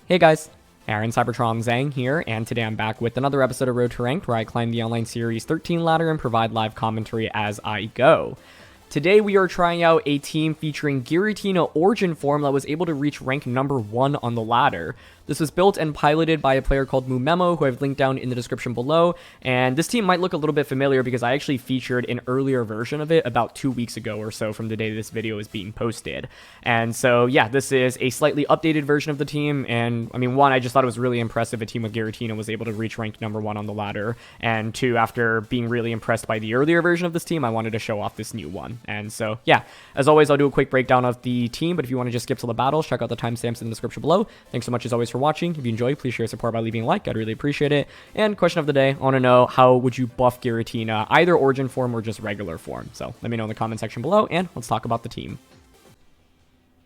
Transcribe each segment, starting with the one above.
Hey guys, Aaron Cybertron Zhang here, and today I'm back with another episode of Road to Ranked where I climb the online series 13 ladder and provide live commentary as I go. Today we are trying out a team featuring Giratina Origin form that was able to reach rank number 1 on the ladder. This was built and piloted by a player called Mumemo, who I've linked down in the description below, and this team might look a little bit familiar because I actually featured an earlier version of it about 2 weeks ago or so from the day this video is being posted. And so yeah, this is a slightly updated version of the team, and I mean, one, I just thought it was really impressive a team with Giratina was able to reach rank number 1 on the ladder, and two, after being really impressed by the earlier version of this team, I wanted to show off this new one. And so yeah, as always, I'll do a quick breakdown of the team, but if you want to just skip to the battles, check out the timestamps in the description below. Thanks so much as always for watching. If you enjoy, please share your support by leaving a like. I'd really appreciate it. And question of the day, I want to know, how would you buff Giratina, either Origin form or just regular form? So let me know in the comment section below, and let's talk about the team.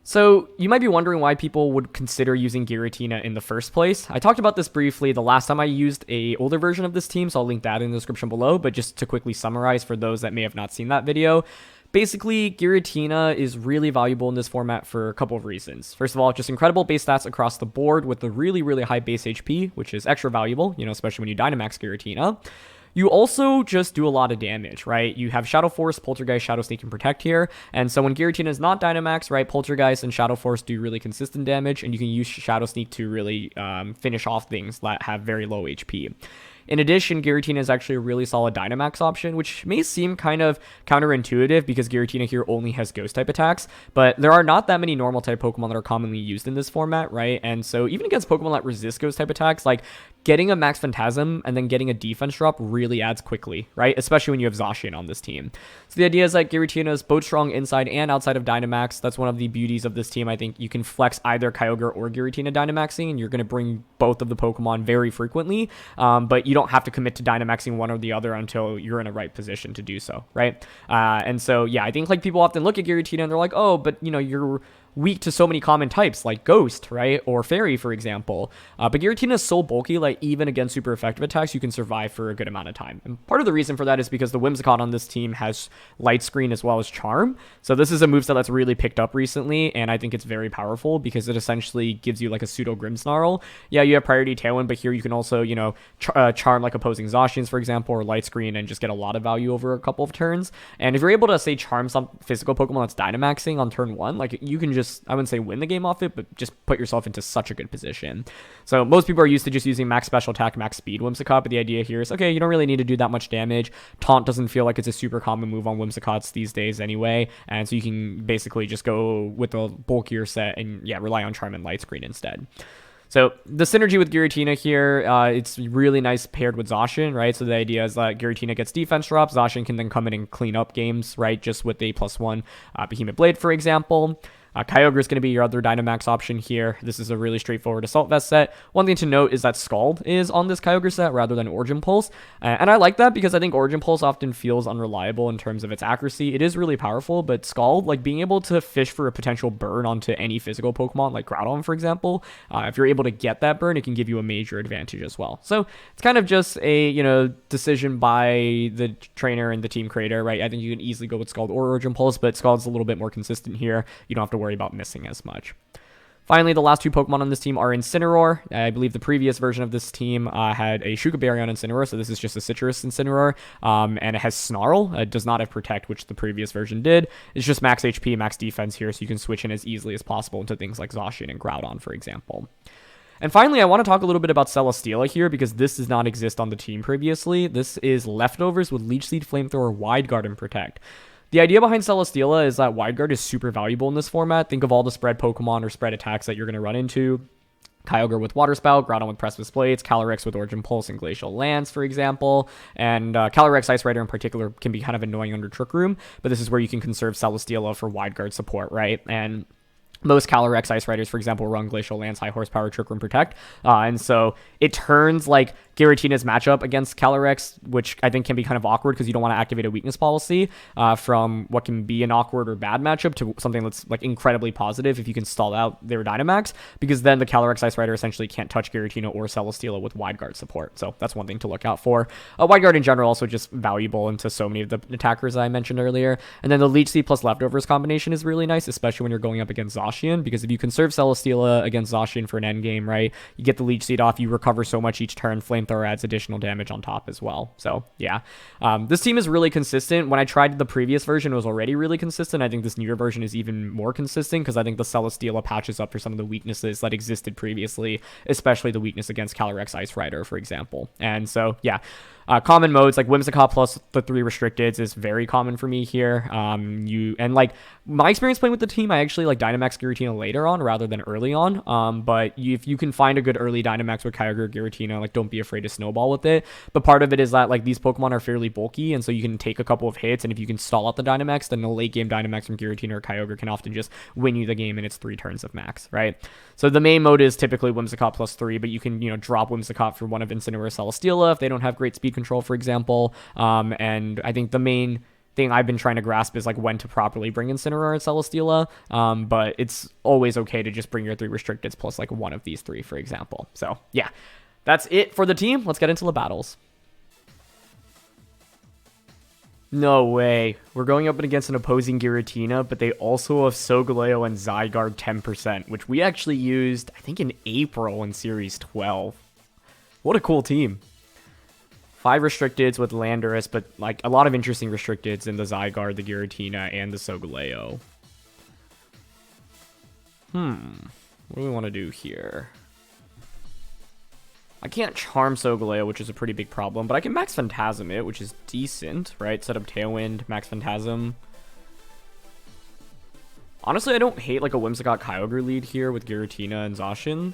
So you might be wondering why people would consider using Giratina in the first place. I talked about this briefly the last time I used a older version of this team, so I'll link that in the description below, but just to quickly summarize for those that may have not seen that video. Basically, Giratina is really valuable in this format for a couple of reasons. First of all, just incredible base stats across the board with the really high base HP, which is extra valuable, you know, especially when you Dynamax Giratina. You also just do a lot of damage, right? You have Shadow Force, Poltergeist, Shadow Sneak, and Protect here. And so when Giratina is not Dynamax, right, Poltergeist and Shadow Force do really consistent damage, and you can use Shadow Sneak to really finish off things that have very low HP. In addition, Giratina is actually a really solid Dynamax option, which may seem kind of counterintuitive because Giratina here only has Ghost-type attacks, but there are not that many Normal-type Pokemon that are commonly used in this format, right? And so even against Pokemon that resist Ghost-type attacks, like getting a Max Phantasm and then getting a defense drop really adds quickly, right? Especially when you have Zacian on this team. So the idea is that Giratina is both strong inside and outside of Dynamax. That's one of the beauties of this team. I think you can flex either Kyogre or Giratina Dynamaxing, and you're going to bring both of the Pokemon very frequently, but you don't have to commit to Dynamaxing one or the other until you're in a right position to do so, right? And so, yeah, I think like people often look at Giratina and they're like, oh, but you know, you're weak to so many common types like Ghost, right? Or Fairy, for example. But Giratina is so bulky, like even against super effective attacks, you can survive for a good amount of time. And part of the reason for that is because the Whimsicott on this team has Light Screen as well as Charm. So this is a moveset that's really picked up recently, and I think it's very powerful because it essentially gives you like a pseudo Grimmsnarl. Yeah, you have Priority Tailwind, but here you can also, you know, charm like opposing Zacians, for example, or Light Screen and just get a lot of value over a couple of turns. And if you're able to, say, charm some physical Pokemon that's Dynamaxing on turn 1, like you can just, I wouldn't say win the game off it, but just put yourself into such a good position. So most people are used to just using max special attack, max speed Whimsicott, but the idea here is, okay, you don't really need to do that much damage. Taunt doesn't feel like it's a super common move on Whimsicotts these days anyway, and so you can basically just go with a bulkier set and, yeah, rely on Charm and Light Screen instead. So the synergy with Giratina here, it's really nice paired with Zacian, right? So the idea is that Giratina gets defense drops, Zacian can then come in and clean up games, right? Just with a +1 Behemoth Blade, for example. Kyogre is going to be your other Dynamax option here. This is a really straightforward Assault Vest set. One thing to note is that Scald is on this Kyogre set rather than Origin Pulse. And I like that because I think Origin Pulse often feels unreliable in terms of its accuracy. It is really powerful, but Scald, like being able to fish for a potential burn onto any physical Pokemon, like Groudon, for example, if you're able to get that burn, it can give you a major advantage as well. So it's kind of just a, you know, decision by the trainer and the team creator, right? I think you can easily go with Scald or Origin Pulse, but Scald's a little bit more consistent here. You don't have to worry about missing as much. Finally, the last two Pokemon on this team are Incineroar. I believe the previous version of this team had a Shuka Berry on Incineroar, so this is just a Citrus Incineroar, and it has Snarl. It does not have Protect, which the previous version did. It's just max HP, max defense here, so you can switch in as easily as possible into things like Zacian and Groudon, for example. And finally, I want to talk a little bit about Celesteela here because this does not exist on the team previously. This is Leftovers with Leech Seed, Flamethrower, Wide Guard, and Protect. The idea behind Celesteela is that Wide Guard is super valuable in this format. Think of all the spread Pokemon or spread attacks that you're going to run into. Kyogre with Water Spout, Groudon with Precipice Blades, Calyrex with Origin Pulse and Glacial Lance, for example. And Calyrex Ice Rider in particular can be kind of annoying under Trick Room, but this is where you can conserve Celesteela for Wide Guard support, right? And most Calyrex Ice Riders, for example, run Glacial Lance, High Horsepower, Trick Room, Protect. And so it turns like Giratina's matchup against Calyrex, which I think can be kind of awkward because you don't want to activate a weakness policy, from what can be an awkward or bad matchup to something that's like incredibly positive if you can stall out their Dynamax, because then the Calyrex Ice Rider essentially can't touch Giratina or Celesteela with Wide Guard support. So that's one thing to look out for. Wide Guard in general also just valuable into so many of the attackers I mentioned earlier. And then the Leech Seed plus Leftovers combination is really nice, especially when you're going up against Zacian. Zacian, because if you conserve Celesteela against Zacian for an endgame, right, you get the Leech Seed off, you recover so much each turn, Flamethrower adds additional damage on top as well. So, yeah. This team is really consistent. When I tried the previous version, it was already really consistent. I think this newer version is even more consistent, because I think the Celesteela patches up for some of the weaknesses that existed previously, especially the weakness against Calyrex Ice Rider, for example. And so, yeah. Common modes like Whimsicott plus the 3 restricteds is very common for me here. Like my experience playing with the team, I actually like Dynamax Giratina later on rather than early on. But if you can find a good early Dynamax with Kyogre or Giratina, like don't be afraid to snowball with it. But part of it is that like these Pokemon are fairly bulky, and so you can take a couple of hits, and if you can stall out the Dynamax, then the late game Dynamax from Giratina or Kyogre can often just win you the game in its 3 turns of max, right? So the main mode is typically Whimsicott plus 3, but you can, drop Whimsicott for one of Incineroar or Celesteela if they don't have great speed control, for example. And I think the main thing I've been trying to grasp is like when to properly bring Incineroar and Celesteela. But it's always okay to just bring your 3 restricteds plus like one of these 3, for example. So yeah, that's it for the team. Let's get into the battles. No way. We're going up against an opposing Giratina, but they also have Solgaleo and Zygarde 10%, which we actually used, I think, in April in Series 12. What a cool team. 5 restricteds with Landorus, but like a lot of interesting restricteds in the Zygarde, the Giratina, and the Solgaleo. What do we want to do here? I can't Charm Solgaleo, which is a pretty big problem, but I can Max Phantasm it, which is decent, right? Set up Tailwind, Max Phantasm. Honestly, I don't hate like a Whimsicott Kyogre lead here with Giratina and Zacian.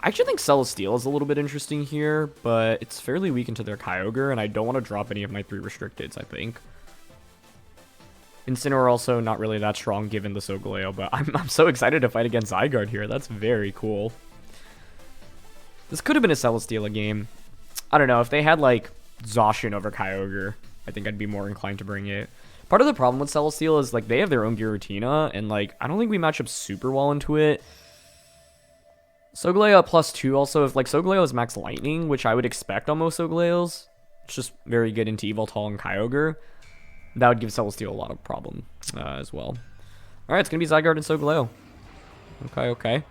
I actually think Celesteela is a little bit interesting here, but it's fairly weak into their Kyogre, and I don't want to drop any of my 3 restricteds, I think. Incineroar also not really that strong given the Solgaleo, but I'm so excited to fight against Zygarde here. That's very cool. This could have been a Celesteela game. I don't know. If they had, like, Zacian over Kyogre, I think I'd be more inclined to bring it. Part of the problem with Celesteela is, like, they have their own Giratina, and, like, I don't think we match up super well into it. Solgaleo at +2 also, if, like, Solgaleo is Max Lightning, which I would expect on most Solgaleos. It's just very good into Yveltal and Kyogre. That would give Celesteela a lot of problem as well. Alright, it's going to be Zygarde and Solgaleo. Okay.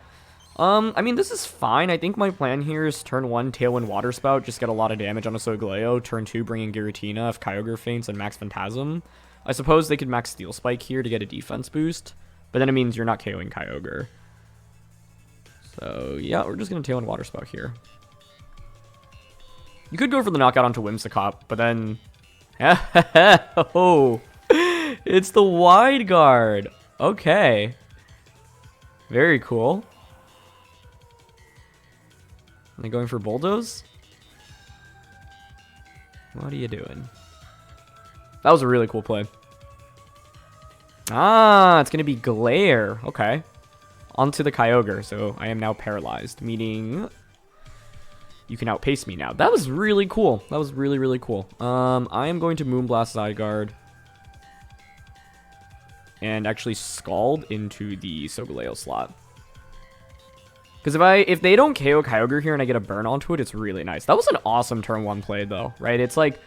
I mean, this is fine. I think my plan here is turn 1, Tailwind Water Spout, just get a lot of damage on a Solgaleo. Turn 2, bring in Giratina if Kyogre faints and Max Phantasm. I suppose they could Max Steel Spike here to get a defense boost, but then it means you're not KOing Kyogre. So, yeah, we're just going to Tailwind Water Spout here. You could go for the knockout onto Whimsicott, but then... oh, it's the Wide Guard. Okay. Very cool. Are they going for Bulldoze? What are you doing? That was a really cool play. Ah, it's going to be Glare. Okay. Onto the Kyogre, so I am now paralyzed, meaning you can outpace me now. That was really cool. That was really, really cool. I am going to Moonblast Zygarde and actually Scald into the Solgaleo slot. Because if they don't KO Kyogre here and I get a burn onto it, it's really nice. That was an awesome turn 1 play, though, right? It's like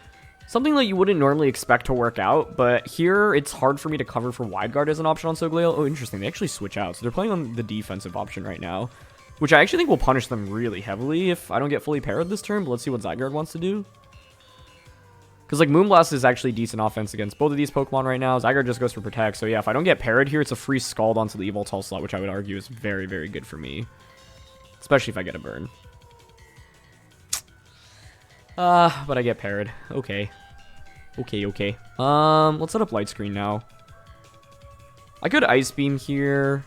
something that you wouldn't normally expect to work out, but here it's hard for me to cover for Wide Guard as an option on Solgaleo. Oh, interesting. They actually switch out. So they're playing on the defensive option right now, which I actually think will punish them really heavily if I don't get fully parried this turn, but let's see what Zygarde wants to do. Because, like, Moonblast is actually decent offense against both of these Pokemon right now. Zygarde just goes for Protect, so yeah, if I don't get parried here, it's a free Scald onto the Yveltal slot, which I would argue is very, very good for me. Especially if I get a burn. But I get parried. Okay. Okay. Let's set up Light Screen now. I could Ice Beam here.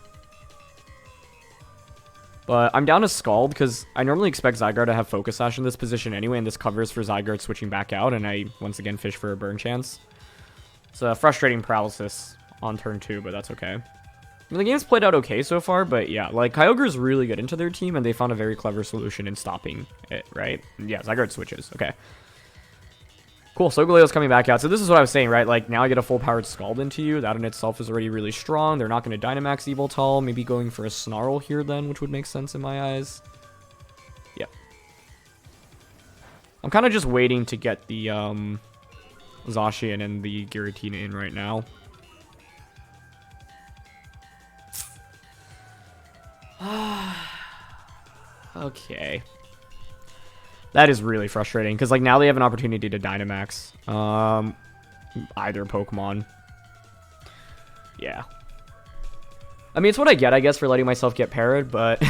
But I'm down to Scald because I normally expect Zygarde to have Focus Sash in this position anyway, and this covers for Zygarde switching back out, and I once again fish for a burn chance. It's a frustrating paralysis on turn 2, but that's okay. I mean, the game's played out okay so far, but yeah, like, Kyogre is really good into their team, and they found a very clever solution in stopping it, right? Yeah, Zygarde switches. Okay. Cool, Solgaleo's coming back out. So this is what I was saying, right? Like, now I get a full-powered Scald into you. That in itself is already really strong. They're not going to Dynamax Yveltal. Maybe going for a Snarl here, then, which would make sense in my eyes. Yep. I'm kind of just waiting to get the Zacian and the Giratina in right now. Okay. That is really frustrating, because, like, now they have an opportunity to Dynamax. Either Pokemon. Yeah. I mean, it's what I get, I guess, for letting myself get parried, but...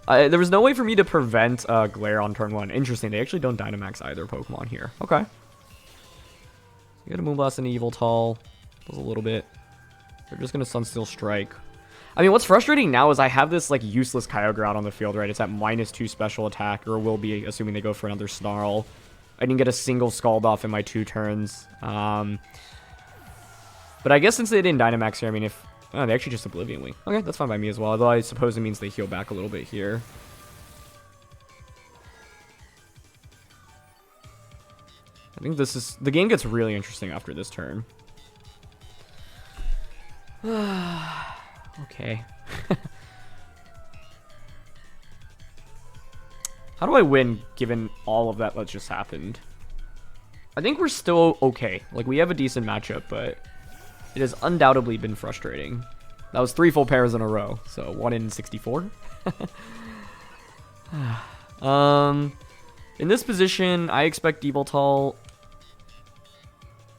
there was no way for me to prevent Glare on turn 1. Interesting, they actually don't Dynamax either Pokemon here. Okay. You got a Moonblast and Yveltal. Does a little bit. They're just going to Sunsteel Strike. I mean, what's frustrating now is I have this, like, useless Kyogre out on the field, right? It's at -2 special attack, or will be, assuming they go for another Snarl. I didn't get a single Scald off in my 2 turns. But I guess since they didn't Dynamax here, I mean, if... Oh, they actually just Oblivion Wing. Okay, that's fine by me as well, although I suppose it means they heal back a little bit here. I think this is... The game gets really interesting after this turn. Okay. How do I win, given all of that just happened? I think we're still okay. Like, we have a decent matchup, but it has undoubtedly been frustrating. That was 3 full pairs in a row, so 1 in 64. In this position, I expect Yveltal...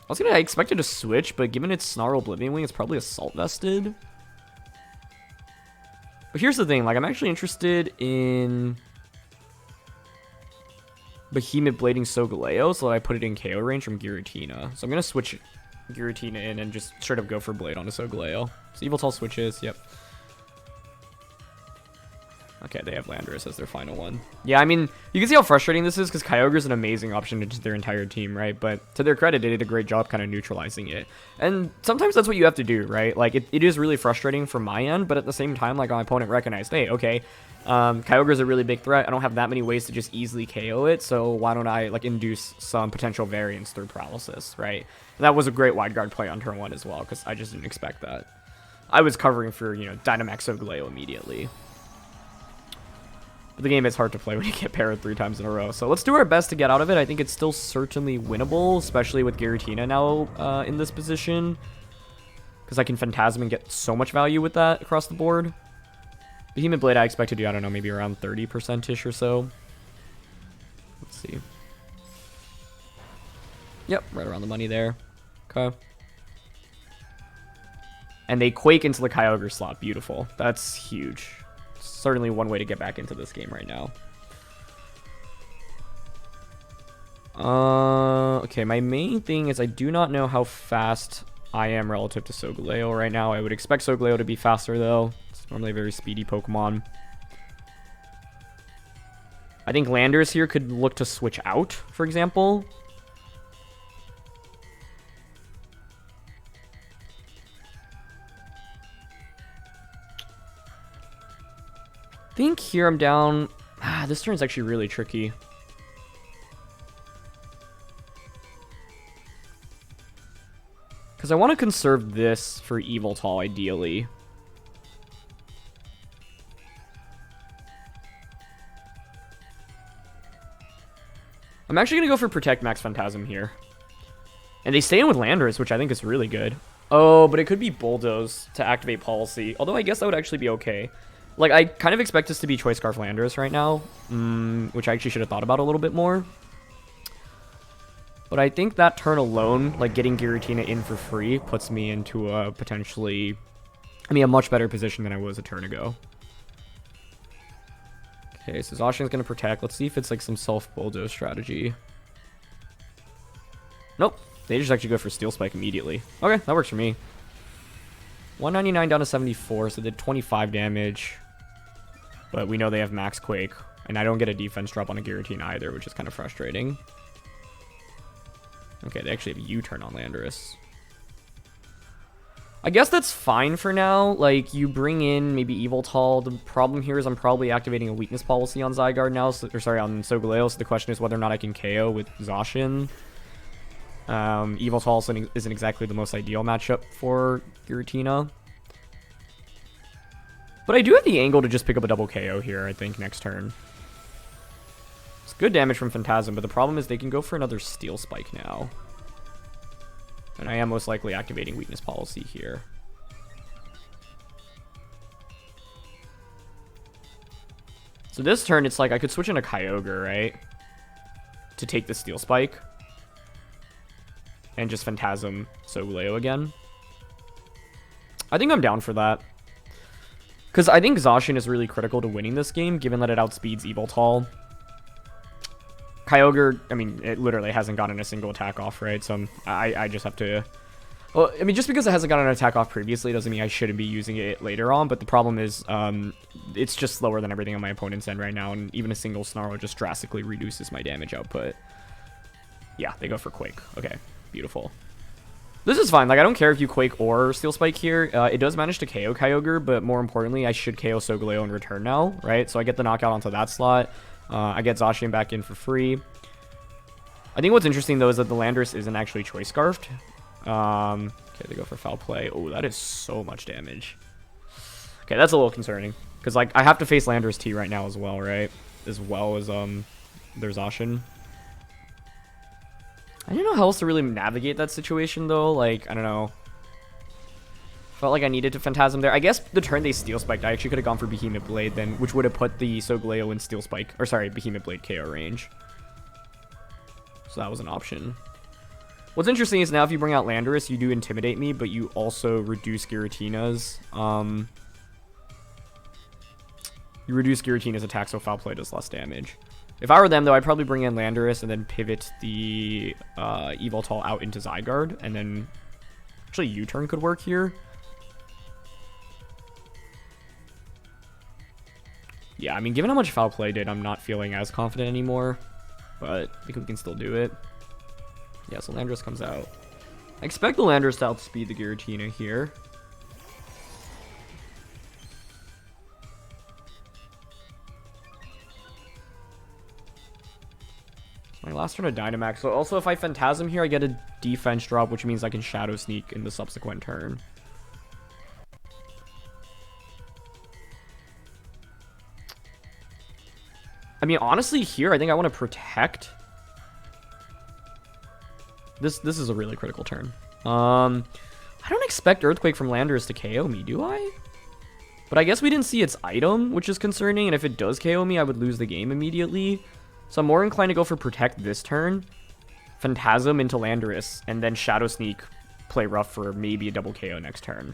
I expected to switch, but given its Snarl Oblivion Wing, it's probably Assault Vested. But here's the thing, like, I'm actually interested in Behemoth Blading Solgaleo so that I put it in KO range from Giratina. So I'm going to switch Giratina in and just straight up go for Blade on a Solgaleo. So Yveltal switches, yep. Okay, they have Landorus as their final one. Yeah, I mean, you can see how frustrating this is because Kyogre is an amazing option to their entire team, right? But to their credit, they did a great job kind of neutralizing it. And sometimes that's what you have to do, right? Like, it is really frustrating from my end, but at the same time, like, my opponent recognized, hey, okay, Kyogre is a really big threat. I don't have that many ways to just easily KO it, so why don't I, like, induce some potential variance through paralysis, right? And that was a great wide guard play on turn 1 as well, because I just didn't expect that. I was covering for, you know, Dynamax Solgaleo immediately. But the game is hard to play when you get parried 3 times in a row. So let's do our best to get out of it. I think it's still certainly winnable, especially with Giratina now in this position. Because I can Phantasm and get so much value with that across the board. Behemoth Blade I expect to do, I don't know, maybe around 30%-ish or so. Let's see. Yep, right around the money there. Okay. And they Quake into the Kyogre slot. Beautiful. That's huge. Certainly one way to get back into this game right now. Okay, my main thing is I do not know how fast I am relative to Solgaleo right now. I would expect Solgaleo to be faster, though. It's normally a very speedy Pokemon. I think Landorus here could look to switch out, for example. I think here I'm down... this turn's actually really tricky. Because I want to conserve this for Yveltal, ideally. I'm actually going to go for Protect Max Phantasm here. And they stay in with Landorus, which I think is really good. Oh, but it could be Bulldoze to activate Policy. Although I guess that would actually be okay. Like, I kind of expect this to be Choice Scarf Landorus right now, which I actually should have thought about a little bit more. But I think that turn alone, like getting Giratina in for free, puts me into a potentially, a much better position than I was a turn ago. Okay, so Zacian's going to Protect. Let's see if it's like some self-Bulldoze strategy. Nope. They just actually go for Steel Spike immediately. Okay, that works for me. 199 down to 74, so they did 25 damage. But we know they have Max Quake, and I don't get a defense drop on a Giratina either, which is kind of frustrating. Okay, they actually have a U-turn on Landorus. I guess that's fine for now. Like, you bring in maybe Yveltal. The problem here is I'm probably activating a weakness policy on Zygarde now, on Solgaleo, so the question is whether or not I can KO with Zacian. Yveltal also isn't exactly the most ideal matchup for Giratina. But I do have the angle to just pick up a double KO here, I think, next turn. It's good damage from Phantasm, but the problem is they can go for another Steel Spike now. And I am most likely activating Weakness Policy here. So this turn, it's like I could switch into Kyogre, right? To take the Steel Spike. And just Phantasm Solgaleo again. I think I'm down for that. Because I think Zacian is really critical to winning this game, given that it outspeeds Yveltal. Kyogre, I mean, it literally hasn't gotten a single attack off, right? So I just have to... Well, I mean, just because it hasn't gotten an attack off previously doesn't mean I shouldn't be using it later on, but the problem is it's just slower than everything on my opponent's end right now, and even a single Snarl just drastically reduces my damage output. Yeah, they go for Quake. Okay, beautiful. This is fine. Like, I don't care if you Quake or Steel Spike here. It does manage to KO Kyogre, but more importantly, I should KO Solgaleo in return now, right? So I get the knockout onto that slot. I get Zacian back in for free. I think what's interesting, though, is that the Landorus isn't actually Choice Scarfed. Okay, they go for Foul Play. Oh, that is so much damage. Okay, that's a little concerning. Because, like, I have to face Landorus T right now as well, right? As well as, their Zacian. I don't know how else to really navigate that situation, though. Like, I don't know. Felt like I needed to Phantasm there. I guess the turn they Steel Spiked, I actually could have gone for Behemoth Blade then, which would have put the Solgaleo in Steel Spike, or sorry, Behemoth Blade KO range. So that was an option. What's interesting is now if you bring out Landorus, you do intimidate me, but you also reduce Giratina's. You reduce Giratina's attack, so Foul Play does less damage. If I were them, though, I'd probably bring in Landorus and then pivot the Yveltal out into Zygarde, and then actually U-turn could work here. Yeah, I mean, given how much Foul Play did, I'm not feeling as confident anymore, but I think we can still do it. Yeah, so Landorus comes out. I expect the Landorus to outspeed the Giratina here. My last turn of Dynamax. So also if I Phantasm here, I get a defense drop, which means I can Shadow Sneak in the subsequent turn. I mean, honestly, here, I think I want to protect. This is a really critical turn. I don't expect Earthquake from Landorus to KO me, do I? But I guess we didn't see its item, which is concerning, and if it does KO me, I would lose the game immediately. So I'm more inclined to go for Protect this turn, Phantasm into Landorus, and then Shadow Sneak, play rough for maybe a double KO next turn.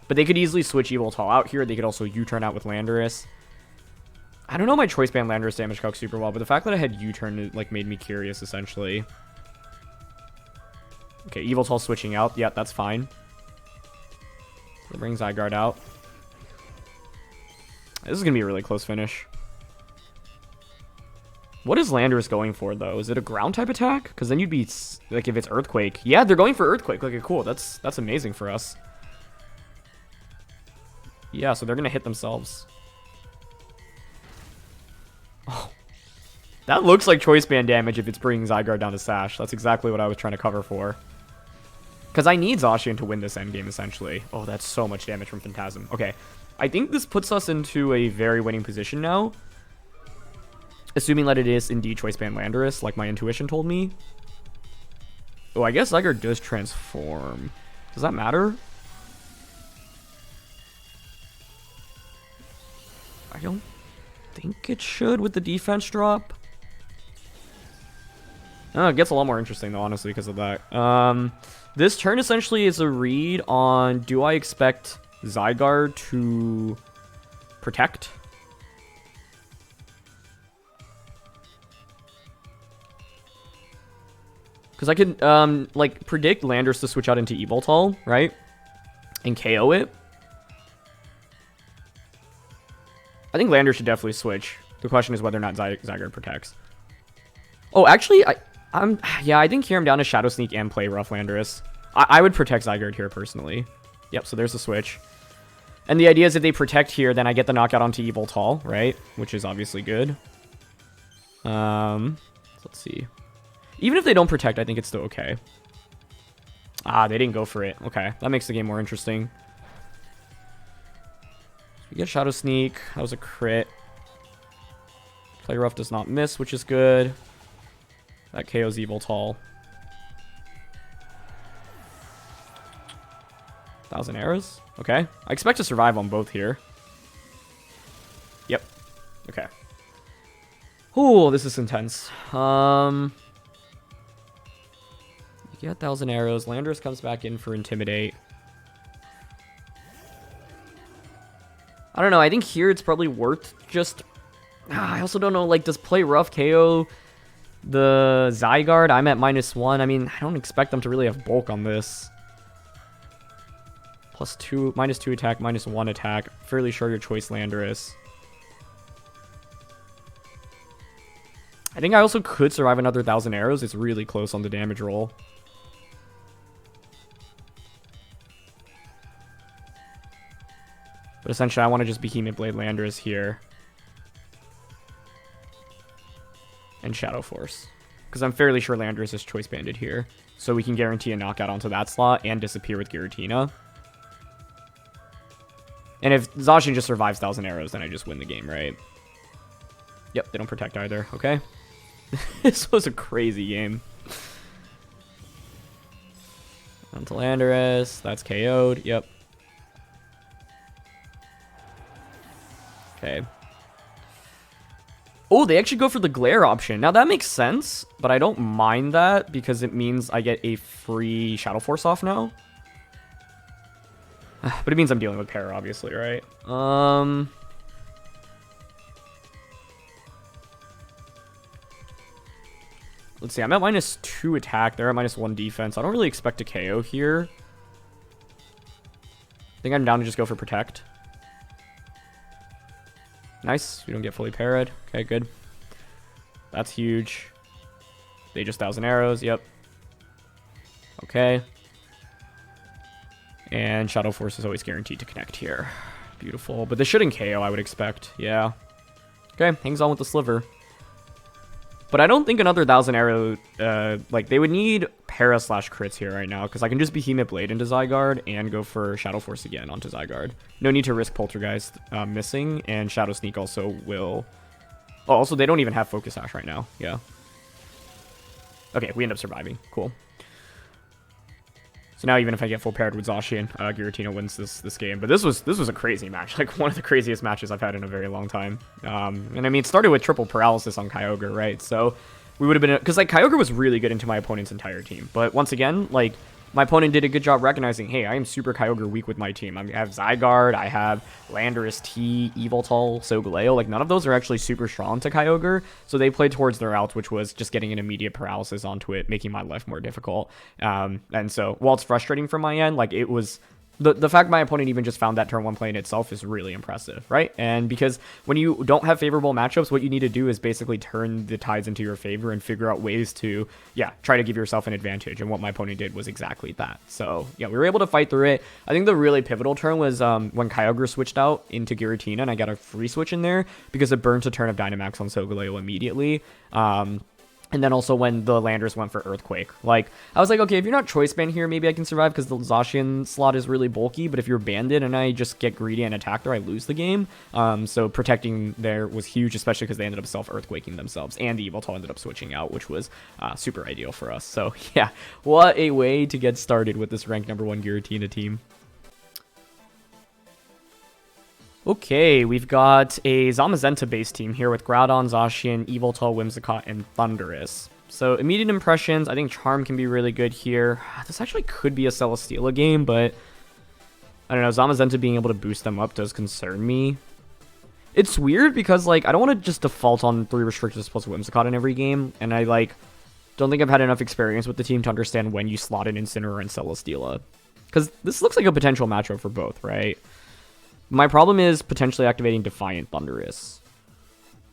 But they could easily switch Yveltal out here. They could also U-turn out with Landorus. I don't know my Choice Band Landorus damage calc super well, but the fact that I had U-turn like made me curious, essentially. Okay, Yveltal switching out. Yeah, that's fine. They bring Zygarde out. This is going to be a really close finish. What is Landorus going for, though? Is it a ground-type attack? Because then you'd be, like, if it's Earthquake. Yeah, they're going for Earthquake. Okay, cool. That's amazing for us. Yeah, so they're going to hit themselves. Oh. That looks like Choice Band damage if it's bringing Zygarde down to Sash. That's exactly what I was trying to cover for. Because I need Zacian to win this endgame, essentially. Oh, that's so much damage from Phantasm. Okay, I think this puts us into a very winning position now. Assuming that it is indeed Choice Band Landorus, like my intuition told me. Oh, I guess Zygarde does transform. Does that matter? I don't think it should with the defense drop. Oh, it gets a lot more interesting, though, honestly, because of that. This turn essentially is a read on, do I expect Zygarde to protect? Because I could, like, predict Landorus to switch out into Yveltal, right? And KO it. I think Landorus should definitely switch. The question is whether or not Zygarde protects. Oh, actually, yeah, I think here I'm down to Shadow Sneak and play Rough Landorus. I would protect Zygarde here, personally. Yep, so there's the switch. And the idea is if they protect here, then I get the knockout onto Yveltal, right? Which is obviously good. Let's see. Even if they don't protect, I think it's still okay. Ah, they didn't go for it. Okay, that makes the game more interesting. We get Shadow Sneak. That was a crit. Play Rough does not miss, which is good. That KO's Yveltal. 1,000 arrows. Okay. I expect to survive on both here. Yep. Okay. Oh, this is intense. You get 1,000 arrows. Landorus comes back in for Intimidate. I don't know. I think here it's probably worth just... I also don't know, like, does play rough KO the Zygarde? I'm at -1. I mean, I don't expect them to really have bulk on this. +2, -2 attack, -1 attack. Fairly sure your choice Landorus. I think I also could survive another 1,000 arrows. It's really close on the damage roll. But essentially, I want to just Behemoth Blade Landorus here. And Shadow Force. Because I'm fairly sure Landorus is Choice Banded here. So we can guarantee a knockout onto that slot and disappear with Giratina. And if Zacian just survives 1,000 arrows, then I just win the game, right? Yep, they don't protect either. Okay. This was a crazy game. Onto Landorus. That's KO'd. Yep. Okay. Oh, they actually go for the glare option. Now, that makes sense, but I don't mind that because it means I get a free Shadow Force off now. But it means I'm dealing with Para, obviously, right? Let's see. I'm at -2 attack. They're at -1 defense. I don't really expect a KO here. I think I'm down to just go for Protect. Nice. We don't get fully parried. Okay, good. That's huge. They just 1,000 arrows. Yep. Okay. And Shadow Force is always guaranteed to connect here. Beautiful. But this shouldn't KO, I would expect. Yeah. Okay, hangs on with the Sliver. But I don't think another 1,000 arrow... like, they would need Para/crits here right now. Because I can just Behemoth Blade into Zygarde and go for Shadow Force again onto Zygarde. No need to risk Poltergeist missing. And Shadow Sneak also will... Oh, also, they don't even have Focus Sash right now. Yeah. Okay, we end up surviving. Cool. So now even if I get full paired with Zacian, Giratina wins this game. But this was a crazy match, like one of the craziest matches I've had in a very long time. And I mean, it started with triple paralysis on Kyogre, right? So we would have been, because like Kyogre was really good into my opponent's entire team. But once again, like my opponent did a good job recognizing, hey, I am super Kyogre weak with my team. I have Zygarde, I have Landorus T, Yveltal, Solgaleo. Like none of those are actually super strong to Kyogre. So they played towards their routes, which was just getting an immediate paralysis onto it, making my life more difficult. And so while it's frustrating from my end, like it was... The fact my opponent even just found that turn 1 play in itself is really impressive, right? And because when you don't have favorable matchups, what you need to do is basically turn the tides into your favor and figure out ways to, yeah, try to give yourself an advantage. And what my opponent did was exactly that. So, yeah, we were able to fight through it. I think the really pivotal turn was when Kyogre switched out into Giratina, and I got a free switch in there because it burnt a turn of Dynamax on Solgaleo immediately. And then also when the Landorus went for Earthquake. Like, I was like, okay, if you're not choice banned here, maybe I can survive because the Zacian slot is really bulky. But if you're banded and I just get greedy and attack there, I lose the game. So protecting there was huge, especially because they ended up self-Earthquaking themselves. And the Yveltal ended up switching out, which was super ideal for us. So, yeah, what a way to get started with this ranked #1 Giratina team. Okay, we've got a Zamazenta base team here with Groudon, Zacian, Yveltal, Whimsicott, and Thundurus. So immediate impressions, I think Charm can be really good here. This actually could be a Celesteela game, but I don't know, Zamazenta being able to boost them up does concern me. It's weird because like I don't want to just default on 3 restrictors plus Whimsicott in every game, and I like don't think I've had enough experience with the team to understand when you slot an Incineroar and Celesteela. Because this looks like a potential matchup for both, right? My problem is potentially activating Defiant Thundurus.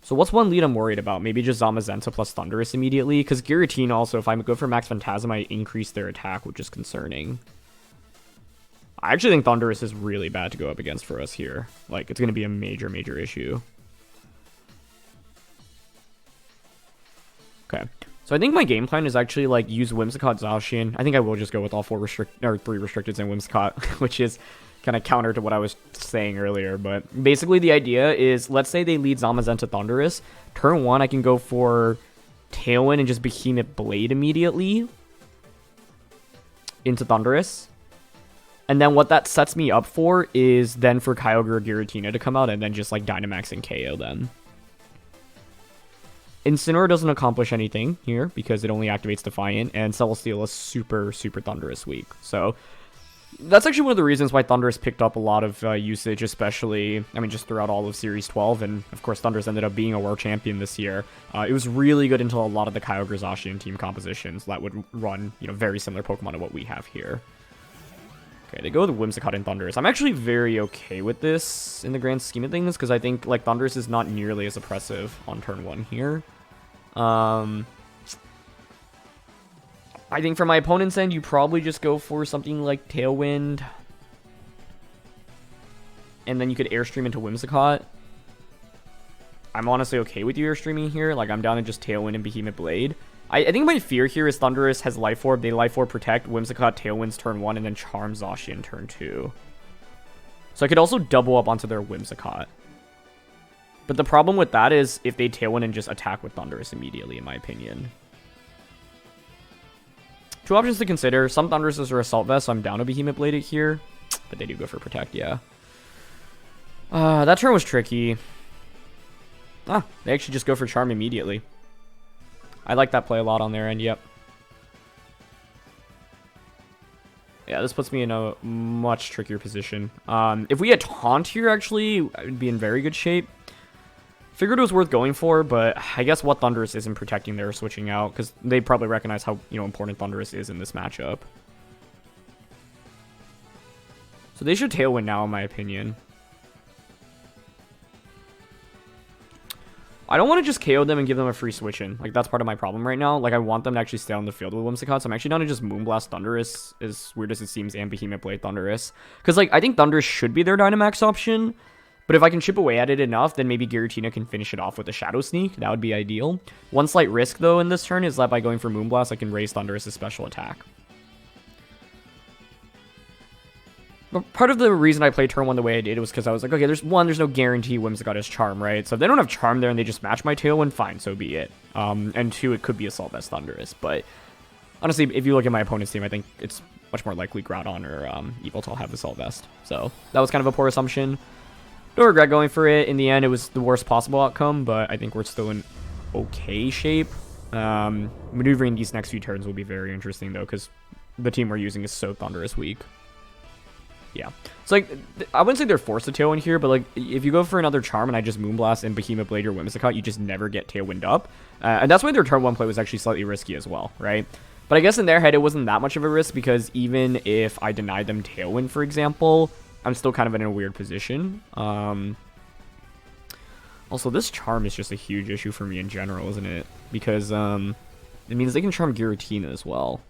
So what's one lead I'm worried about? Maybe just Zamazenta plus Thundurus immediately? Because Giratina also, if I go for Max Phantasm, I increase their attack, which is concerning. I actually think Thundurus is really bad to go up against for us here. Like, it's going to be a major, major issue. Okay. So I think my game plan is actually, like, use Whimsicott, Zacian. I think I will just go with all 3 restricteds and Whimsicott, which is kind of counter to what I was saying earlier. But basically the idea is, let's say they lead Zamazenta Thundurus. Turn 1, I can go for Tailwind and just Behemoth Blade immediately into Thundurus. And then what that sets me up for is then for Kyogre or Giratina to come out and then just like Dynamax and KO them. Incineroar doesn't accomplish anything here because it only activates Defiant, and Celesteela is super Thundurus weak. So that's actually one of the reasons why Thundurus picked up a lot of usage, especially, I mean, just throughout all of Series 12, and of course Thundurus ended up being a world champion this year. It was really good until a lot of the Kyogre Zacian team compositions that would run, you know, very similar Pokemon to what we have here. Okay, they go with Whimsicott and Thundurus. I'm actually very okay with this in the grand scheme of things, because I think, like, Thundurus is not nearly as oppressive on turn 1 here. I think for my opponent's end, you probably just go for something like Tailwind. And then you could Airstream into Whimsicott. I'm honestly okay with you Airstreaming here. Like, I'm down to just Tailwind and Behemoth Blade. I think my fear here is Thundurus has Life Orb. They Life Orb Protect, Whimsicott Tailwinds turn 1, and then Charm Zacian turn 2. So I could also double up onto their Whimsicott. But the problem with that is if they Tailwind and just attack with Thundurus immediately, in my opinion. Two options to consider. Some Thunduruses are Assault Vest, so I'm down to Behemoth Blade it here. But they do go for Protect, yeah. That turn was tricky. They actually just go for Charm immediately. I like that play a lot on their end, yep. Yeah, this puts me in a much trickier position. If we had Taunt here, actually, I would be in very good shape. Figured it was worth going for, but I guess what Thundurus isn't protecting there or switching out, because they probably recognize how, you know, important Thundurus is in this matchup. So they should Tailwind now, in my opinion. I don't want to just KO them and give them a free switch in. Like, that's part of my problem right now. Like, I want them to actually stay on the field with Whimsicott, so I'm actually down to just Moonblast Thundurus, as weird as it seems, and Behemoth Blade Thundurus. Because, like, I think Thundurus should be their Dynamax option, but if I can chip away at it enough, then maybe Giratina can finish it off with a Shadow Sneak. That would be ideal. One slight risk, though, in this turn is that by going for Moonblast, I can raise Thundurus' special attack. But part of the reason I played turn 1 the way I did was because I was like, okay, there's no guarantee Whimsicott has Charm, right? So if they don't have Charm there and they just match my Tailwind, fine, so be it. And 2, it could be Assault Vest Thundurus. But honestly, if you look at my opponent's team, I think it's much more likely Groudon or Yveltal have Assault Vest. So that was kind of a poor assumption. Don't regret going for it. In the end, it was the worst possible outcome, but I think we're still in okay shape. Maneuvering these next few turns will be very interesting, though, because the team we're using is so Thundurus weak. Yeah. So, like, I wouldn't say they're forced to Tailwind here, but, like, if you go for another Charm and I just Moonblast and Behemoth Blade or Whimsicott, you just never get Tailwind up. And that's why their turn 1 play was actually slightly risky as well, right? But I guess in their head, it wasn't that much of a risk because even if I denied them Tailwind, for example, I'm still kind of in a weird position. Also, this Charm is just a huge issue for me in general, isn't it? Because it means they can Charm Giratina as well.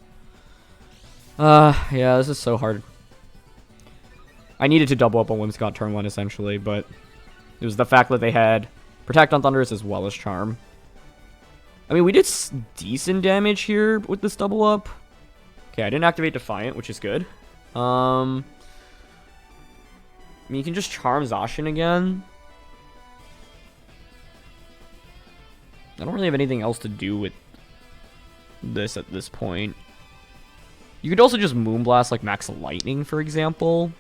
Yeah, this is so hard. I needed to double up on Whimsicott turn 1, essentially, but it was the fact that they had Protect on Thundurus as well as Charm. I mean, we did decent damage here with this double up. Okay, I didn't activate Defiant, which is good. I mean, you can just Charm Zacian again. I don't really have anything else to do with this at this point. You could also just Moonblast, like, Max Lightning, for example.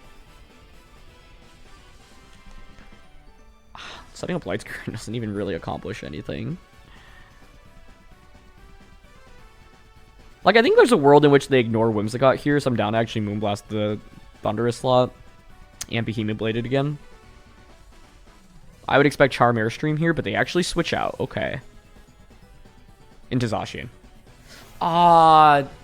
Setting up Light Screen doesn't even really accomplish anything. Like, I think there's a world in which they ignore Whimsicott here, so I'm down to actually Moonblast the Thundurus slot and Behemoth Blade it again. I would expect Charm Airstream here, but they actually switch out. Okay. Into Zacian.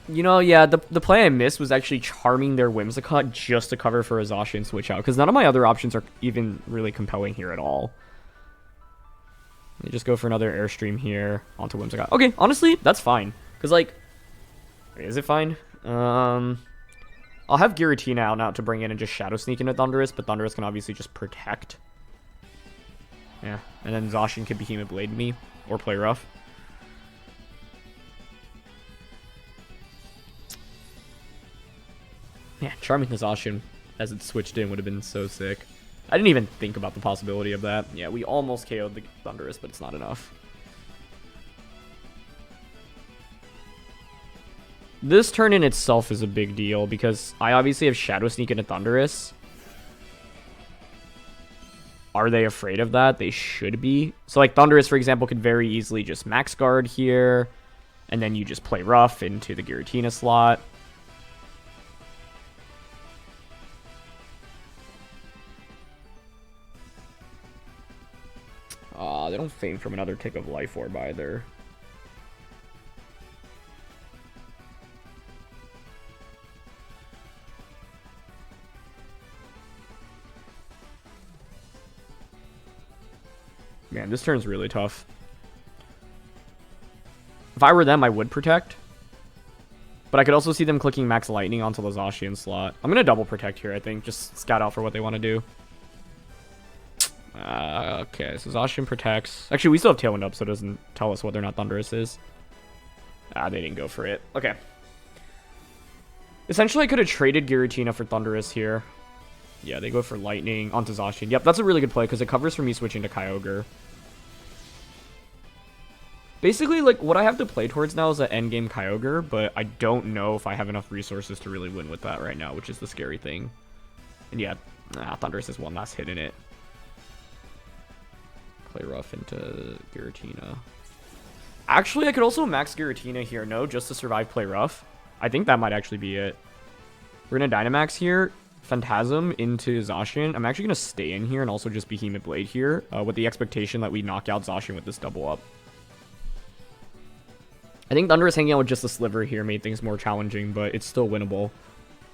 You know, yeah, the play I missed was actually charming their Whimsicott just to cover for a Zacian switch out, because none of my other options are even really compelling here at all. They just go for another Airstream here onto Whimsicott. Okay, honestly, that's fine. Because, like, is it fine? I'll have Giratina out now to bring in and just Shadow Sneak into Thundurus, but Thundurus can obviously just Protect. Yeah, and then Zacian can Behemoth Blade me, or play rough. Yeah, charming the Zacian as it switched in would have been so sick. I didn't even think about the possibility of that. Yeah, we almost KO'd the Thundurus, but it's not enough. This turn in itself is a big deal, because I obviously have Shadow Sneak into Thundurus. are they afraid of that? They should be. So like Thundurus, for example, could very easily just max guard here, and then you just play rough into the Giratina slot. They don't feign from another tick of Life Orb either. Man, this turn's really tough. If I were them, I would protect. But I could also see them clicking Max Lightning onto the Zacian slot. I'm going to double protect here, I think. Just scout out for what they want to do. Okay, so Zacian protects. Actually, we still have Tailwind up, so it doesn't tell us whether or not Thundurus is. They didn't go for it. Okay. Essentially, I could have traded Giratina for Thundurus here. Yeah, they go for Lightning onto Zacian. Yep, that's a really good play, because it covers for me switching to Kyogre. Basically, like, what I have to play towards now is an endgame Kyogre, but I don't know if I have enough resources to really win with that right now, which is the scary thing. And yeah, Thundurus has one last hit in it. Play rough into Giratina. Actually, I could also max Giratina here, no, just to survive play rough. I think that might actually be it. We're going to Dynamax here, Phantasm into Zacian. I'm actually going to stay in here and also just Behemoth Blade here, with the expectation that we knock out Zacian with this double up. I think Thundurus hanging out with just a Sliver here made things more challenging, but it's still winnable.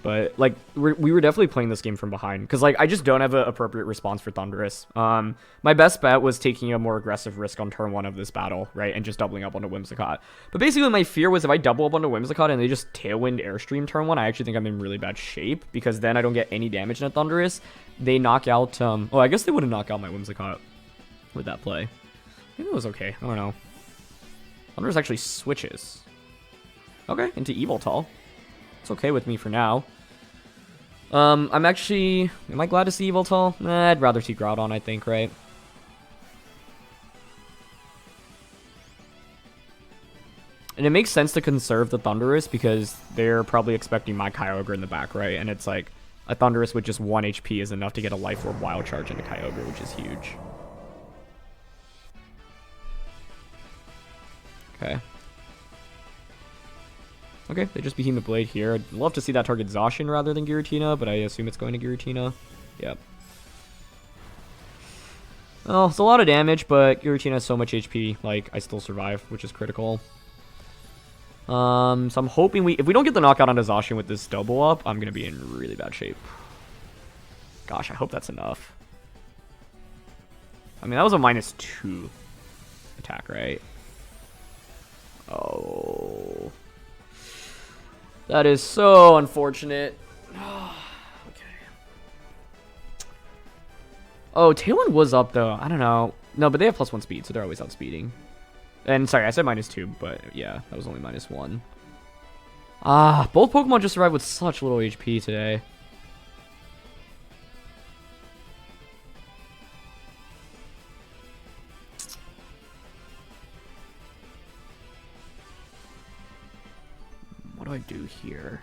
But, like, we were definitely playing this game from behind. Because, like, I just don't have an appropriate response for Thundurus. My best bet was taking a more aggressive risk on turn 1 of this battle, right? And just doubling up onto Whimsicott. But basically, my fear was if I double up onto Whimsicott and they just Tailwind Airstream turn 1, I actually think I'm in really bad shape. Because then I don't get any damage into Thundurus. They knock out, oh, I guess they would have knocked out my Whimsicott with that play. Maybe it was okay. I don't know. Thundurus actually switches. Okay, into Yveltal. It's okay with me for now. I'm actually... Am I glad to see Yveltal? Nah, I'd rather see Groudon, I think, right? And it makes sense to conserve the Thundurus because they're probably expecting my Kyogre in the back, right? And it's like, a Thundurus with just 1 HP is enough to get a Life Orb Wild Charge into Kyogre, which is huge. Okay. Okay, they just Behemoth Blade here. I'd love to see that target Zacian rather than Giratina, but I assume it's going to Giratina. Yep. Well, it's a lot of damage, but Giratina has so much HP, like, I still survive, which is critical. So I'm hoping if we don't get the knockout onto Zacian with this double up, I'm going to be in really bad shape. Gosh, I hope that's enough. I mean, that was a -2 attack, right? Oh... That is so unfortunate. Okay. Oh, Tailwind was up, though. I don't know. No, but they have +1 speed, so they're always outspeeding. And, sorry, I said -2, but yeah, that was only -1. Both Pokemon just survived with such little HP today. What do I do here?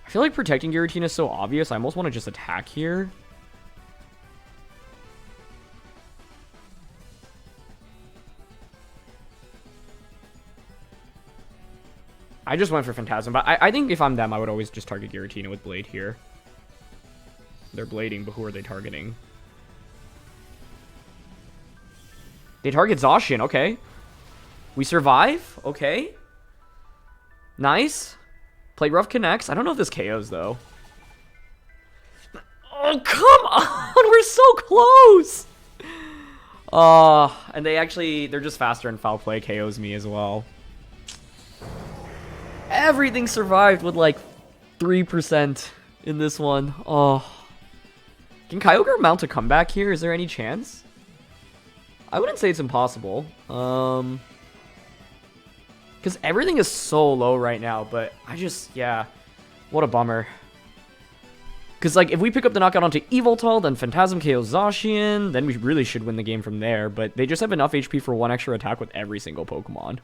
I feel like protecting Giratina is so obvious. I almost want to just attack here. I just went for Phantasm, but I think if I'm them, I would always just target Giratina with Blade here. They're blading, but who are they targeting? They target Zacian, okay. We survive, okay. Nice. Play rough connects. I don't know if this KOs, though. Oh, come on! We're so close! And they're just faster and foul play KOs me as well. Everything survived with, like, 3% in this one. Oh. Can Kyogre mount a comeback here? Is there any chance? I wouldn't say it's impossible. Because everything is so low right now, but yeah. What a bummer. Because, like, if we pick up the knockout onto Yveltal, then Phantasm KOs Zacian, then we really should win the game from there. But they just have enough HP for 1 extra attack with every single Pokemon.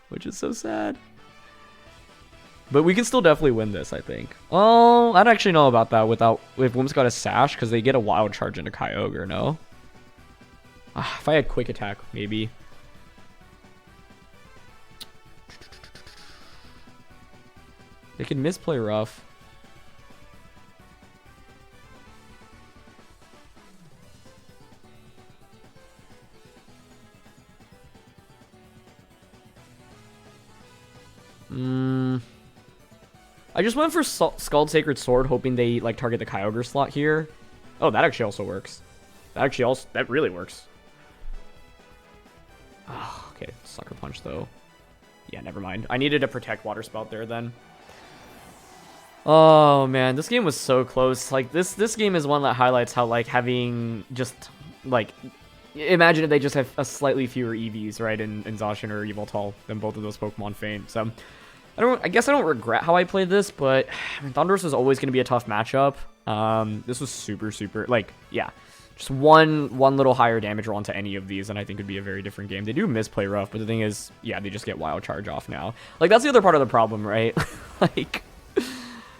Which is so sad. But we can still definitely win this, I think. Oh, I don't actually know about that if Whimsicott has Sash, because they get a Wild Charge into Kyogre, no? If I had Quick Attack, maybe. They could misplay Rough. I just went for Scald Sacred Sword, hoping they like target the Kyogre slot here. Oh, that actually also works. That really works. Oh, okay, Sucker Punch though. Yeah, never mind. I needed to protect Water Spout there then. Oh man, this game was so close. Like this game is one that highlights how like having just like imagine if they just have a slightly fewer EVs, right, in Zacian or Yveltal than both of those Pokemon faint. So I guess I don't regret how I played this, but I mean, Thundurus is always going to be a tough matchup. This was super, like, yeah. Just one little higher damage roll onto any of these, and I think it'd be a very different game. They do misplay Rough, but the thing is, yeah, they just get Wild Charge off now. Like, that's the other part of the problem, right? Like,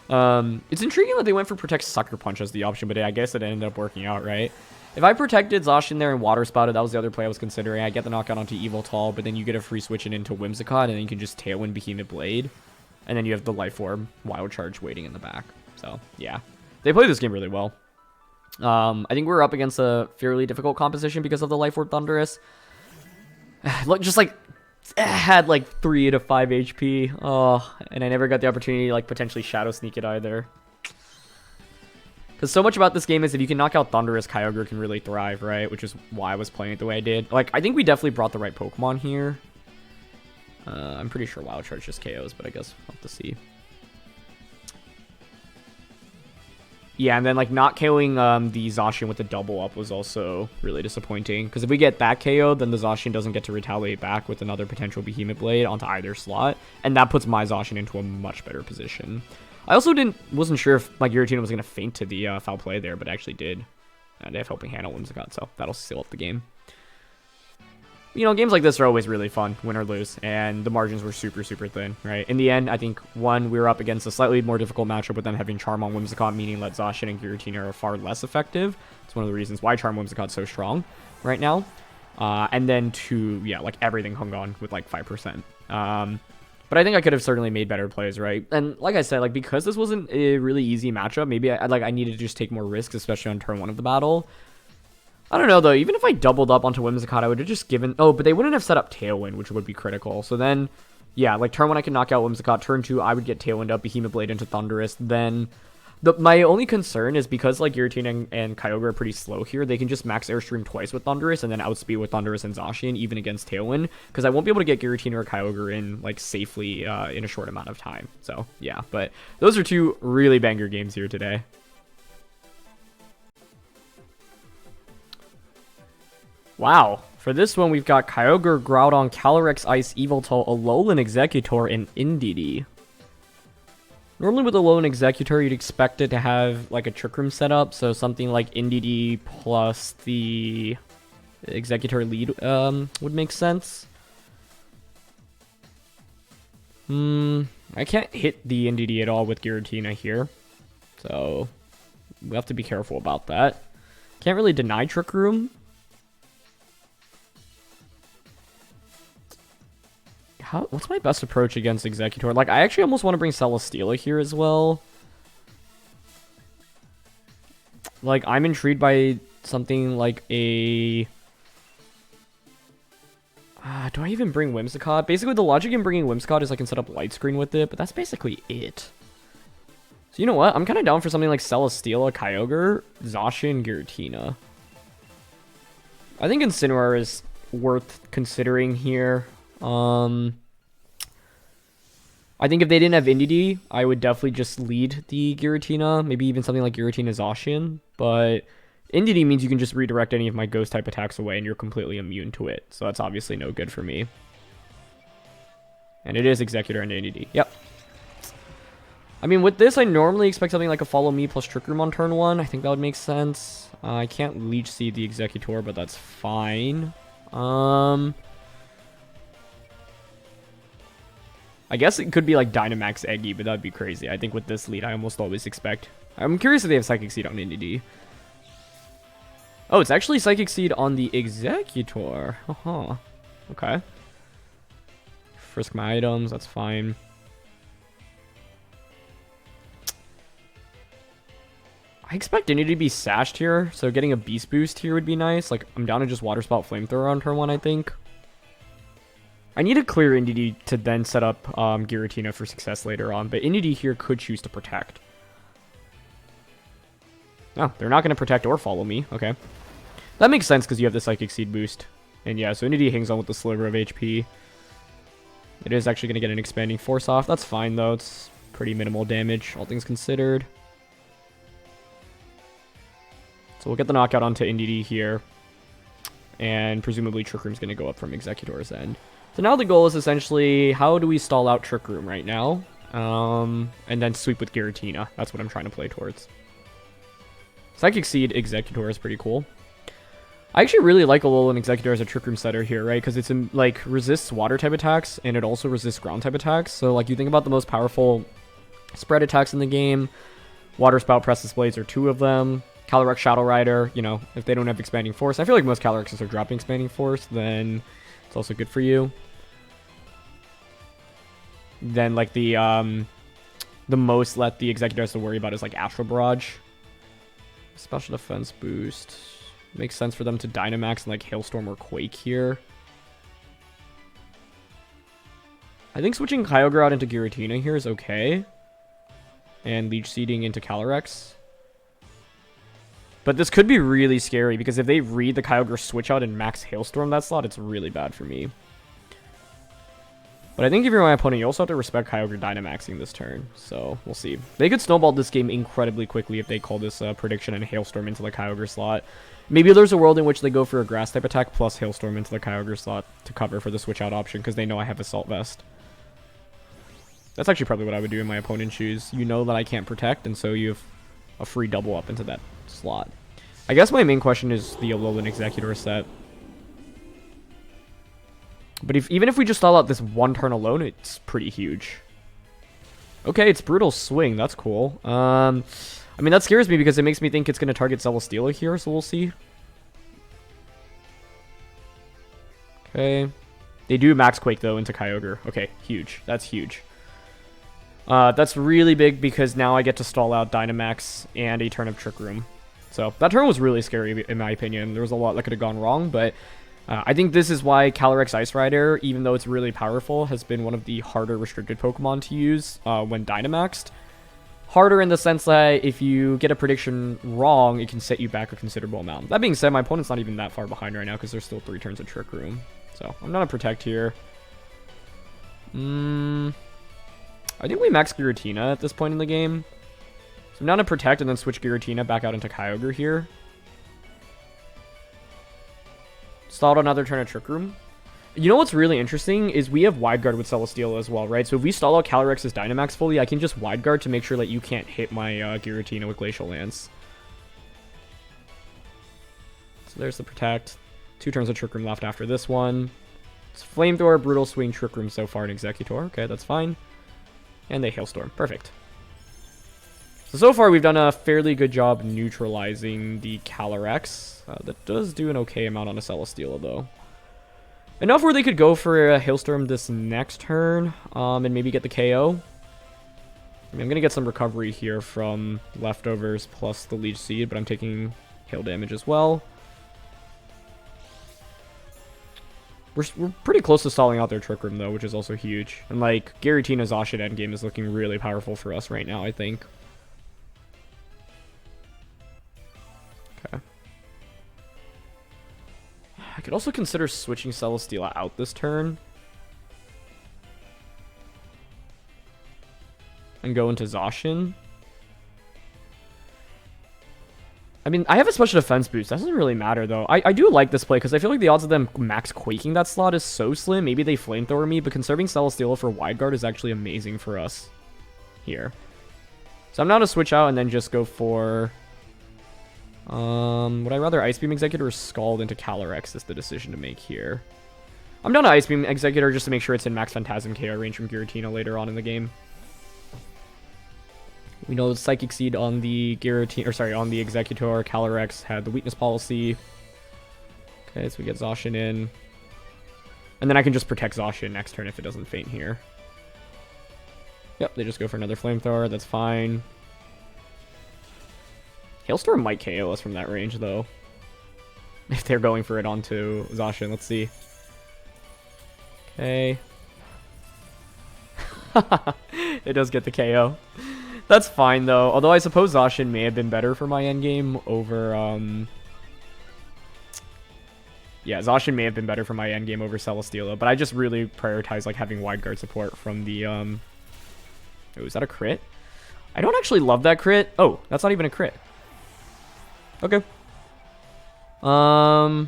it's intriguing that they went for Protect Sucker Punch as the option, but I guess it ended up working out, right? If I protected Zacian there and Water Spouted, that was the other play I was considering. I get the knockout onto Yveltal, but then you get a free switch into Whimsicott, and then you can just Tailwind Behemoth Blade. And then you have the Life Orb Wild Charge waiting in the back. So, yeah. They play this game really well. I think we're up against a fairly difficult composition because of the Life Orb Thundurus. Look, just like, had like 3 to 5 HP. Oh, and I never got the opportunity to like potentially Shadow Sneak it either. Because so much about this game is if you can knock out Thundurus, Kyogre can really thrive, right? Which is why I was playing it the way I did. Like, I think we definitely brought the right Pokemon here. I'm pretty sure Wild Charge just KOs, but I guess we'll have to see. Yeah, and then, like, not KOing the Zacian with the double up was also really disappointing. Because if we get that KO, then the Zacian doesn't get to retaliate back with another potential Behemoth Blade onto either slot. And that puts my Zacian into a much better position. I also wasn't sure if my Giratina was going to faint to the foul play there, but it actually did. And they have Helping Hand on Whimsicott, so that'll seal up the game. You know, games like this are always really fun, win or lose, and the margins were super, super thin, right? In the end, I think, one, we were up against a slightly more difficult matchup with them having Charm on Whimsicott, meaning that Zacian and Giratina are far less effective. It's one of the reasons why Charm Whimsicott's so strong right now. And then two, yeah, like everything hung on with like 5%. But I think I could have certainly made better plays, right? And like I said, like because this wasn't a really easy matchup, maybe I needed to just take more risks, especially on turn 1 of the battle. I don't know, though. Even if I doubled up onto Whimsicott, I would have just given... Oh, but they wouldn't have set up Tailwind, which would be critical. So then, yeah, like turn 1 I can knock out Whimsicott. Turn 2 I would get Tailwind up, Behemoth Blade into Thundurus. Then my only concern is because like Giratina and Kyogre are pretty slow here, they can just max Airstream twice with Thundurus and then outspeed with Thundurus and Zacian, even against Tailwind. Because I won't be able to get Giratina or Kyogre in like safely in a short amount of time. So, yeah. But those are two really banger games here today. Wow, for this one, we've got Kyogre, Groudon, Calyrex-I, Yveltal, Alolan Exeggutor, and Indeedee. Normally with Alolan Exeggutor, you'd expect it to have like a Trick Room setup, so something like Indeedee plus the Exeggutor lead would make sense. I can't hit the Indeedee at all with Giratina here, so we have to be careful about that. Can't really deny Trick Room. What's my best approach against Exeggutor? Like, I actually almost want to bring Celesteela here as well. Like, I'm intrigued by something like a... do I even bring Whimsicott? Basically, the logic in bringing Whimsicott is I can set up Light Screen with it, but that's basically it. So, you know what? I'm kind of down for something like Celesteela, Kyogre, Zacian, Giratina. I think Incineroar is worth considering here. I think if they didn't have Indeedee, I would definitely just lead the Giratina, maybe even something like Giratina Zacian, but Indeedee means you can just redirect any of my ghost type attacks away and you're completely immune to it, so that's obviously no good for me. And it is Exeggutor and Indeedee. Yep. I mean, with this, I normally expect something like a Follow Me plus Trick Room on turn 1. I think that would make sense. I can't Leech Seed the Exeggutor, but that's fine. I guess it could be like Dynamax Eggy, but that'd be crazy. I think with this lead, I almost always expect. I'm curious if they have Psychic Seed on Indeedee. Oh, it's actually Psychic Seed on the Exeggutor. Okay. Frisk my items, that's fine. I expect Indeedee to be sashed here, so getting a Beast Boost here would be nice. Like, I'm down to just Water Spout Flamethrower on turn 1, I think. I need to clear Indeedee to then set up Giratina for success later on, but Indeedee here could choose to protect. No, they're not going to protect or follow me. Okay. That makes sense because you have the Psychic Seed boost. And yeah, so Indeedee hangs on with the sliver of HP. It is actually going to get an Expanding Force off. That's fine, though. It's pretty minimal damage, all things considered. So we'll get the knockout onto Indeedee here. And presumably Trick Room's going to go up from Exeggutor's end. So now the goal is essentially, how do we stall out Trick Room right now? And then sweep with Giratina. That's what I'm trying to play towards. Psychic Seed Exeggutor is pretty cool. I actually really like Alolan Exeggutor as a Trick Room setter here, right? Because it's like resists water type attacks and it also resists ground type attacks. So like you think about the most powerful spread attacks in the game. Water Spout, Presses Blades are 2 of them. Calyrex, Shadow Rider, you know, if they don't have Expanding Force. I feel like most Calyrexes are dropping Expanding Force, then it's also good for you. Then like the most that the Exeggutor has to worry about is like Astral Barrage. Special defense boost. Makes sense for them to Dynamax and like Hailstorm or Quake here. I think switching Kyogre out into Giratina here is okay. And Leech Seeding into Calyrex. But this could be really scary because if they read the Kyogre switch out and max Hailstorm that slot, it's really bad for me. But I think if you're my opponent, you also have to respect Kyogre Dynamaxing this turn. So, we'll see. They could snowball this game incredibly quickly if they call this prediction and Hailstorm into the Kyogre slot. Maybe there's a world in which they go for a Grass-type attack plus Hailstorm into the Kyogre slot to cover for the switch-out option because they know I have Assault Vest. That's actually probably what I would do in my opponent's shoes. You know that I can't protect, and so you have a free double up into that slot. I guess my main question is the Alolan Exeggutor set. But even if we just stall out this one turn alone, it's pretty huge. Okay, it's Brutal Swing. That's cool. I mean, that scares me because it makes me think it's going to target Celesteela here, so we'll see. Okay. They do Max Quake, though, into Kyogre. Okay, huge. That's huge. That's really big because now I get to stall out Dynamax and a turn of Trick Room. So that turn was really scary, in my opinion. There was a lot that could have gone wrong, but I think this is why Calyrex Ice Rider, even though it's really powerful, has been one of the harder restricted Pokemon to use when Dynamaxed. Harder in the sense that if you get a prediction wrong, it can set you back a considerable amount. That being said, my opponent's not even that far behind right now because there's still 3 turns of Trick Room. So I'm going to protect here. I think we max Giratina at this point in the game. So I'm going to protect and then switch Giratina back out into Kyogre here. Stalled another turn of Trick Room. You know what's really interesting is we have Wide Guard with Celesteela as well, right? So if we stall out Calyrex's Dynamax fully, I can just Wide Guard to make sure that you can't hit my Giratina with Glacial Lance. So there's the Protect. 2 turns of Trick Room left after this one. It's Flamethrower, Brutal Swing, Trick Room so far in Exeggutor. Okay, that's fine. And they Hailstorm. Perfect. So far we've done a fairly good job neutralizing the Calyrex. That does do an okay amount on a Celesteela, though. Enough where they could go for a Hailstorm this next turn, and maybe get the KO. I mean, I'm going to get some recovery here from leftovers plus the Leech Seed, but I'm taking hail damage as well. We're pretty close to stalling out their Trick Room, though, which is also huge. And, like, Giratina's Zacian endgame is looking really powerful for us right now, I think. Okay. I could also consider switching Celesteela out this turn. And go into Zacian. I mean, I have a special defense boost. That doesn't really matter, though. I do like this play, because I feel like the odds of them max quaking that slot is so slim. Maybe they flamethrower me, but conserving Celesteela for Wide Guard is actually amazing for us here. So I'm now to switch out and then just go for... would I rather Ice Beam Exeggutor or Scald into Calyrex is the decision to make here. I'm down to Ice Beam Exeggutor just to make sure it's in max Phantasm KO range from Giratina later on in the game. We know Psychic Seed on the Giratina, or sorry, on the Exeggutor. Calyrex had the weakness policy. Okay, so we get Zacian in. And then I can just protect Zacian next turn if it doesn't faint here. Yep, they just go for another Flamethrower. That's fine. Hailstorm might KO us from that range, though. If they're going for it onto Zacian. Let's see. Okay. It does get the KO. That's fine, though. Although I suppose Zacian may have been better for my endgame over... Yeah, Zacian may have been better for my endgame over Celesteela, but I just really prioritize like having wide guard support from the... Oh, is that a crit? I don't actually love that crit. Oh, that's not even a crit. Okay. I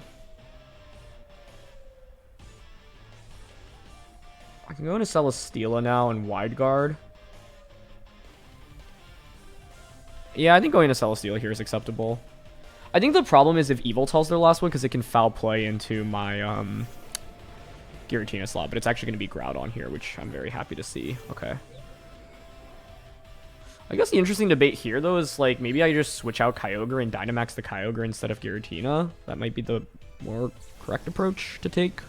can go into Celesteela now and wide guard. Yeah, I think going to Celesteela here is acceptable. I think the problem is if Yveltal's their last one, because it can foul play into my Giratina slot, but it's actually going to be Groudon here, which I'm very happy to see. Okay. I guess the interesting debate here, though, is like maybe I just switch out Kyogre and Dynamax the Kyogre instead of Giratina. That might be the more correct approach to take.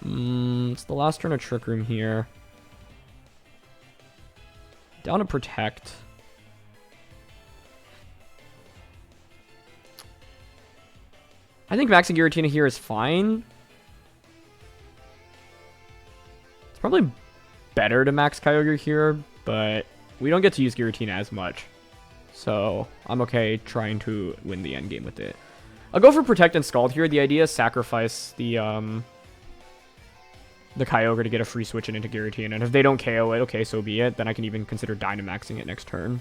It's the last turn of Trick Room here. Down to Protect. I think maxing Giratina here is fine. It's probably better to max Kyogre here, but we don't get to use Giratina as much. So I'm okay trying to win the endgame with it. I'll go for Protect and Scald here. The idea is sacrifice the Kyogre to get a free switch into Giratina. And if they don't KO it, okay, so be it. Then I can even consider Dynamaxing it next turn.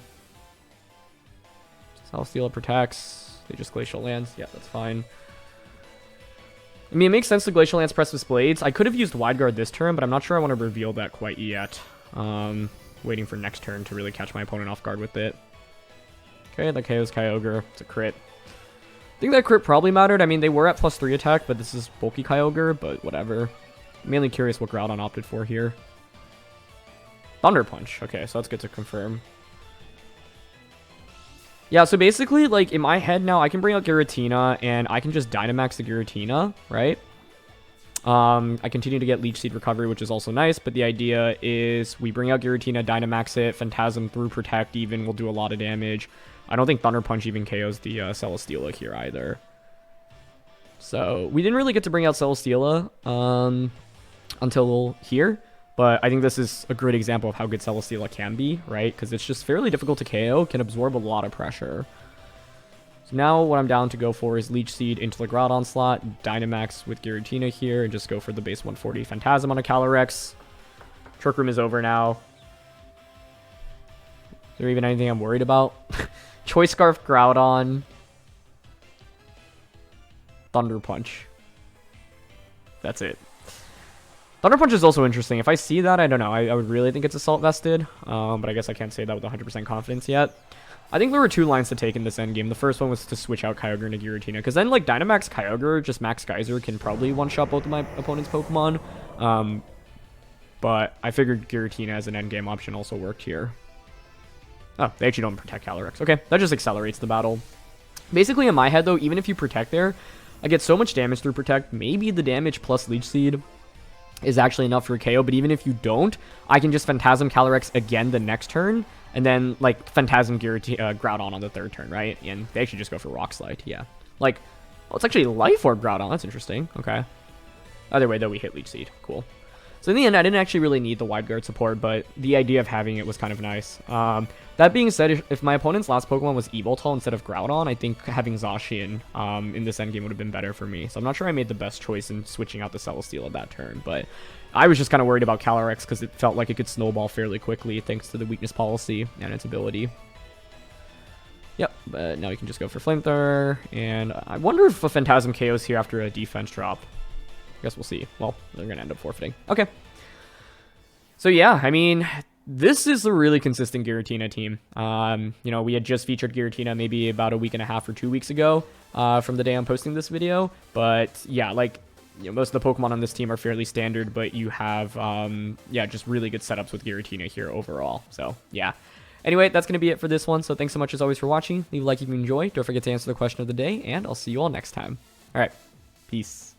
Celesteela protects. They just Glacial Lance. Yeah, that's fine. I mean, it makes sense to Glacial Lance Precipice Blades. I could have used Wide Guard this turn, but I'm not sure I want to reveal that quite yet. Waiting for next turn to really catch my opponent off guard with it. Okay, that KO's Kyogre. It's a crit. I think that crit probably mattered. I mean, they were at +3 attack, but this is bulky Kyogre, but whatever. I'm mainly curious what Groudon opted for here. Thunder Punch. Okay, so that's good to confirm. Yeah, so basically, like, in my head now, I can bring out Giratina, and I can just Dynamax the Giratina, right? I continue to get Leech Seed recovery, which is also nice, but the idea is we bring out Giratina, Dynamax it, Phantasm through Protect even will do a lot of damage. I don't think Thunder Punch even KOs the Celesteela here either. So, we didn't really get to bring out Celesteela until here. But I think this is a great example of how good Celesteela can be, right? Because it's just fairly difficult to KO, can absorb a lot of pressure. So now what I'm down to go for is Leech Seed into the Groudon slot, Dynamax with Giratina here, and just go for the base 140 Phantasm on a Calyrex. Trick Room is over now. Is there even anything I'm worried about? Choice Scarf Groudon. Thunder Punch. That's it. Thunder Punch is also interesting. If I see that, I don't know. I would really think it's Assault Vested. But I guess I can't say that with 100% confidence yet. I think there were two lines to take in this endgame. The first one was to switch out Kyogre into Giratina. Because then, like, Dynamax Kyogre, just Max Geyser, can probably one-shot both of my opponent's Pokemon. But I figured Giratina as an endgame option also worked here. Oh, they actually don't protect Calyrex. Okay, that just accelerates the battle. Basically, in my head, though, even if you protect there, I get so much damage through Protect. Maybe the damage plus Leech Seed is actually enough for a KO, but even if you don't, I can just Phantasm Calyrex again the next turn, and then, like, Phantasm Groudon on the third turn, right? And they actually just go for Rock Slide, yeah. Like, well, it's actually Life Orb Groudon, that's interesting, okay. Either way, though, we hit Leech Seed, cool. So in the end, I didn't actually really need the Wide Guard support, but the idea of having it was kind of nice. That being said, if my opponent's last Pokemon was Yveltal instead of Groudon, I think having Zacian in this endgame would have been better for me. So I'm not sure I made the best choice in switching out the Celesteela that turn, but I was just kind of worried about Calyrex because it felt like it could snowball fairly quickly thanks to the weakness policy and its ability. Yep, but now we can just go for Flamethrower, and I wonder if a Phantasm KOs here after a defense drop. I guess we'll see. Well, they're going to end up forfeiting. Okay. So yeah, I mean, This is a really consistent Giratina team. You know, we had just featured Giratina maybe about a week and a half or 2 weeks ago from the day I'm posting this video. But yeah, like, you know, most of the Pokemon on this team are fairly standard, but you have, yeah, just really good setups with Giratina here overall. So yeah. Anyway, that's going to be it for this one. So thanks so much as always for watching. Leave a like if you enjoy. Don't forget to answer the question of the day, and I'll see you all next time. All right. Peace.